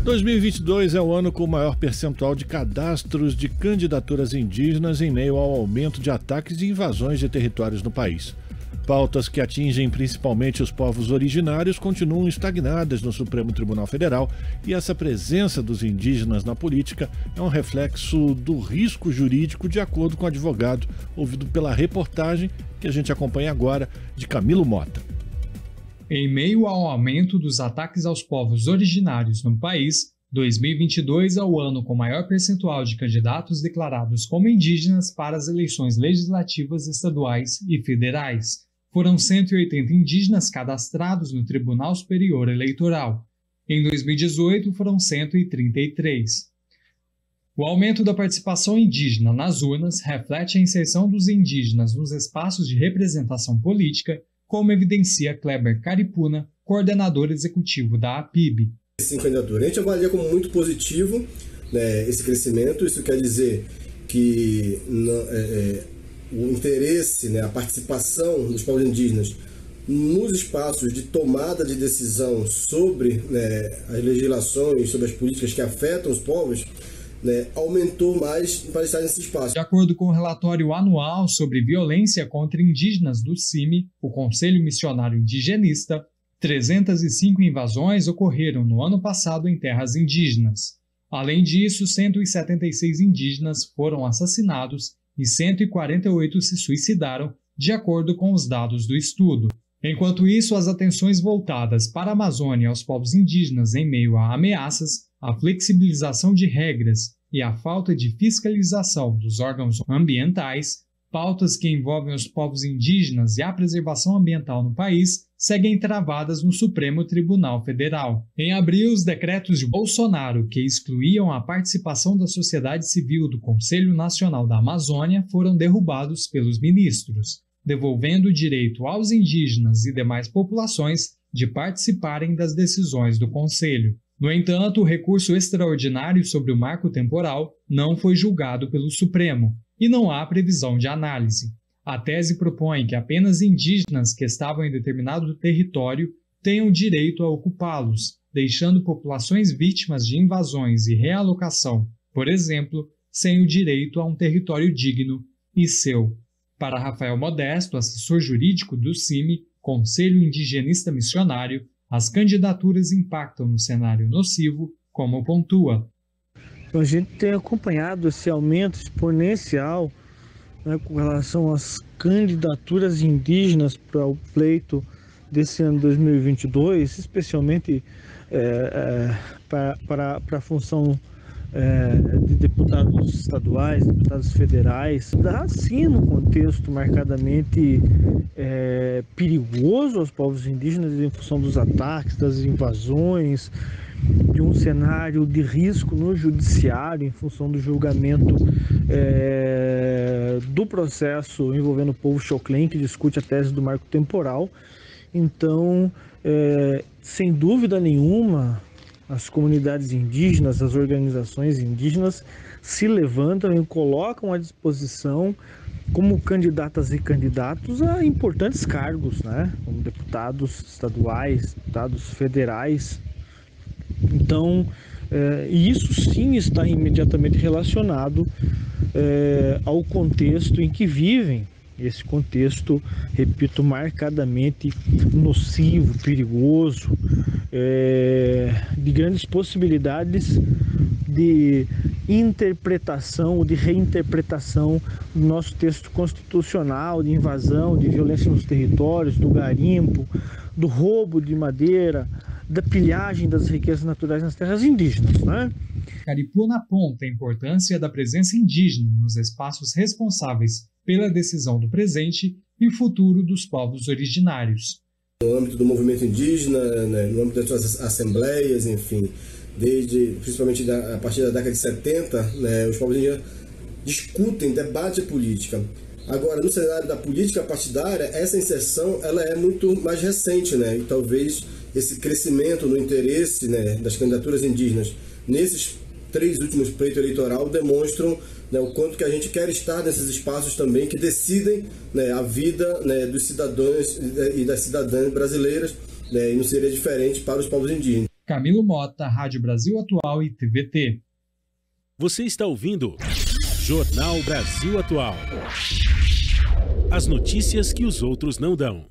2022 é o ano com o maior percentual de cadastros de candidaturas indígenas em meio ao aumento de ataques e invasões de territórios no país. Pautas que atingem principalmente os povos originários continuam estagnadas no Supremo Tribunal Federal e essa presença dos indígenas na política é um reflexo do risco jurídico, de acordo com o advogado ouvido pela reportagem que a gente acompanha agora, de Camilo Mota. Em meio ao aumento dos ataques aos povos originários no país, 2022 é o ano com maior percentual de candidatos declarados como indígenas para as eleições legislativas estaduais e federais. Foram 180 indígenas cadastrados no Tribunal Superior Eleitoral. Em 2018, foram 133. O aumento da participação indígena nas urnas reflete a inserção dos indígenas nos espaços de representação política, como evidencia Kleber Caripuna, coordenador executivo da APIB. Sim, candidatura. A gente avalia como muito positivo, né, esse crescimento. Isso quer dizer que o interesse, né, a participação dos povos indígenas nos espaços de tomada de decisão sobre, né, as legislações, sobre as políticas que afetam os povos, né, aumentou mais para estar nesse espaço. De acordo com o relatório anual sobre violência contra indígenas do CIMI, o Conselho Missionário Indigenista, 305 invasões ocorreram no ano passado em terras indígenas. Além disso, 176 indígenas foram assassinados e 148 se suicidaram, de acordo com os dados do estudo. Enquanto isso, as atenções voltadas para a Amazônia e aos povos indígenas em meio a ameaças, a flexibilização de regras e a falta de fiscalização dos órgãos ambientais, pautas que envolvem os povos indígenas e a preservação ambiental no país, seguem travadas no Supremo Tribunal Federal. Em abril, os decretos de Bolsonaro, que excluíam a participação da sociedade civil do Conselho Nacional da Amazônia, foram derrubados pelos ministros, devolvendo o direito aos indígenas e demais populações de participarem das decisões do Conselho. No entanto, o recurso extraordinário sobre o marco temporal não foi julgado pelo Supremo e não há previsão de análise. A tese propõe que apenas indígenas que estavam em determinado território tenham direito a ocupá-los, deixando populações vítimas de invasões e realocação, por exemplo, sem o direito a um território digno e seu. Para Rafael Modesto, assessor jurídico do CIMI, Conselho Indigenista Missionário, as candidaturas impactam no cenário nocivo, como pontua. A gente tem acompanhado esse aumento exponencial, né, com relação às candidaturas indígenas para o pleito desse ano 2022, especialmente para a função de deputados estaduais, deputados federais. Dá sim no contexto marcadamente perigoso aos povos indígenas em função dos ataques, das invasões, de um cenário de risco no judiciário em função do julgamento do processo envolvendo o povo Xoclen, que discute a tese do marco temporal. Então, sem dúvida nenhuma, as comunidades indígenas, as organizações indígenas se levantam e colocam à disposição como candidatas e candidatos a importantes cargos, né? Como deputados estaduais, deputados federais. Então, isso sim está imediatamente relacionado ao contexto em que vivem. Esse contexto, repito, marcadamente nocivo, perigoso, de grandes possibilidades de interpretação ou de reinterpretação do nosso texto constitucional, de invasão, de violência nos territórios, do garimpo, do roubo de madeira, da pilhagem das riquezas naturais nas terras indígenas, né? Caripuna aponta a importância da presença indígena nos espaços responsáveis pela decisão do presente e futuro dos povos originários. No âmbito do movimento indígena, né, no âmbito das suas assembleias, enfim, principalmente a partir da década de 70, né, os povos indígenas discutem, debatem política. Agora, no cenário da política partidária, essa inserção ela é muito mais recente, né, e talvez esse crescimento no interesse, né, das candidaturas indígenas nesses 3 últimos pleitos eleitorais demonstram, né, o quanto que a gente quer estar nesses espaços também que decidem, né, a vida, né, dos cidadãos e das cidadãs brasileiras, né, e não seria diferente para os povos indígenas. Camilo Mota, Rádio Brasil Atual e TVT. Você está ouvindo Jornal Brasil Atual. As notícias que os outros não dão.